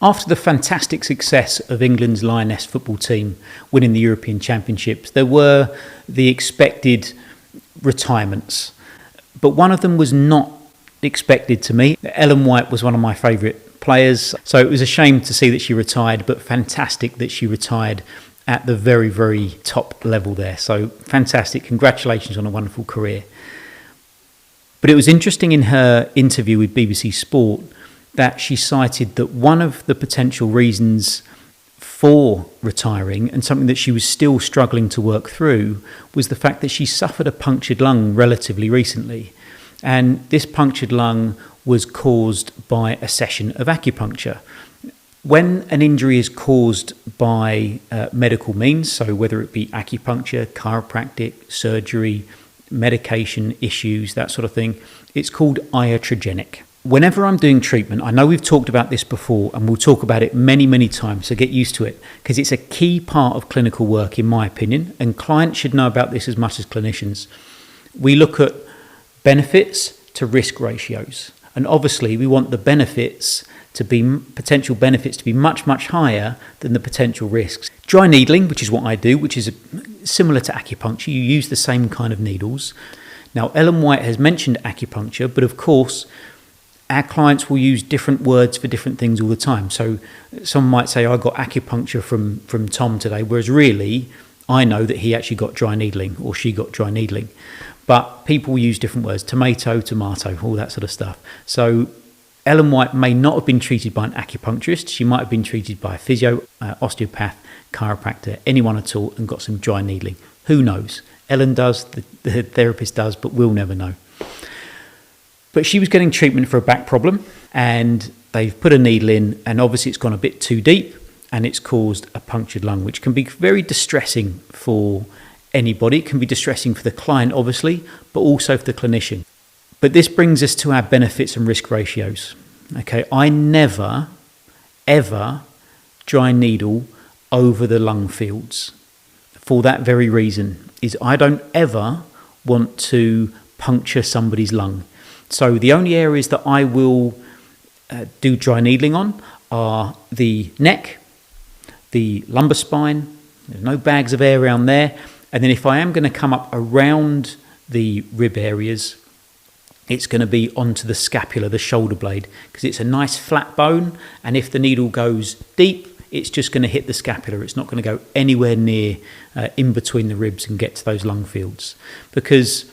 After the fantastic success of England's Lioness football team winning the European Championships, there were the expected retirements. But one of them was not expected to me. Ellen White was one of my favourite players, so it was a shame to see that she retired, but fantastic that she retired at the very, very top level there. So fantastic. Congratulations on a wonderful career. But it was interesting in her interview with BBC Sport that she cited that one of the potential reasons for retiring, and something that she was still struggling to work through, was the fact that she suffered a punctured lung relatively recently. And this punctured lung was caused by a session of acupuncture. When an injury is caused by medical means, so whether it be acupuncture, chiropractic, surgery, medication issues, that sort of thing, it's called iatrogenic. Whenever I'm doing treatment, I know we've talked about this before and we'll talk about it many, many times, so get used to it, because it's a key part of clinical work in my opinion, and clients should know about this as much as clinicians. We look at benefits to risk ratios, and obviously we want the benefits to be, potential benefits to be much, much higher than the potential risks. Dry needling, which is what I do, which is similar to acupuncture, you use the same kind of needles. Now, Ellen White has mentioned acupuncture, but of course, our clients will use different words for different things all the time. So someone might say, I got acupuncture from Tom today, whereas really, I know that he actually got dry needling or she got dry needling. But people use different words, tomato, all that sort of stuff. So Ellen White may not have been treated by an acupuncturist. She might have been treated by a physio, osteopath, chiropractor, anyone at all, and got some dry needling. Who knows? Ellen does, the therapist does, but we'll never know. But she was getting treatment for a back problem, and they've put a needle in, and obviously it's gone a bit too deep, and it's caused a punctured lung, which can be very distressing for anybody. It can be distressing for the client, obviously, but also for the clinician. But this brings us to our benefits and risk ratios. Okay, I never, ever dry needle over the lung fields. For that very reason, is I don't ever want to puncture somebody's lung. So the only areas that I will do dry needling on are the neck, the lumbar spine. There's no bags of air around there. And then if I am going to come up around the rib areas, it's going to be onto the scapula, the shoulder blade, because it's a nice flat bone. And if the needle goes deep, it's just going to hit the scapula. It's not going to go anywhere near in between the ribs and get to those lung fields, because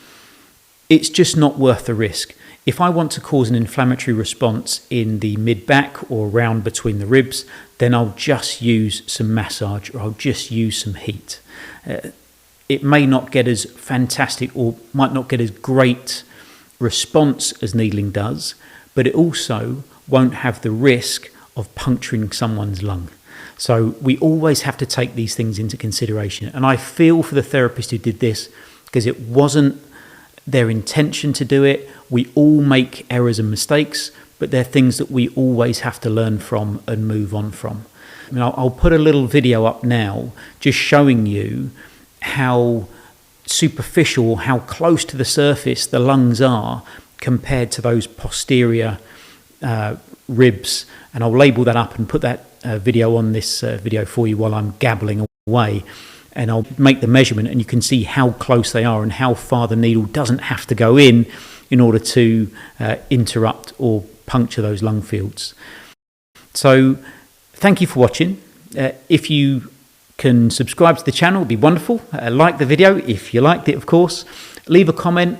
it's just not worth the risk. If I want to cause an inflammatory response in the mid-back or around between the ribs, then I'll just use some massage or I'll just use some heat. It may not get as fantastic or might not get as great response as needling does, but it also won't have the risk of puncturing someone's lung. So we always have to take these things into consideration. And I feel for the therapist who did this, because it wasn't their intention to do it. We all make errors and mistakes, but they're things that we always have to learn from and move on from. I mean, I'll put a little video up now just showing you how superficial, how close to the surface the lungs are compared to those posterior ribs. And I'll label that up and put that video on this video for you while I'm gabbling away. And I'll make the measurement and you can see how close they are and how far the needle doesn't have to go in order to interrupt or puncture those lung fields. So thank you for watching. If you can subscribe to the channel, it'd be wonderful. Like the video if you liked it, of course. Leave a comment.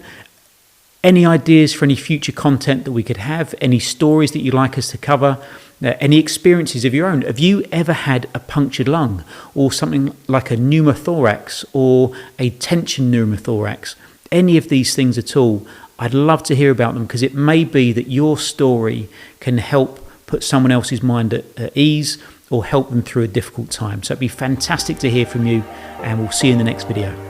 Any ideas for any future content that we could have, any stories that you'd like us to cover, any experiences of your own. Have you ever had a punctured lung or something like a pneumothorax or a tension pneumothorax? Any of these things at all, I'd love to hear about them, because it may be that your story can help put someone else's mind at ease or help them through a difficult time. So it'd be fantastic to hear from you, and we'll see you in the next video.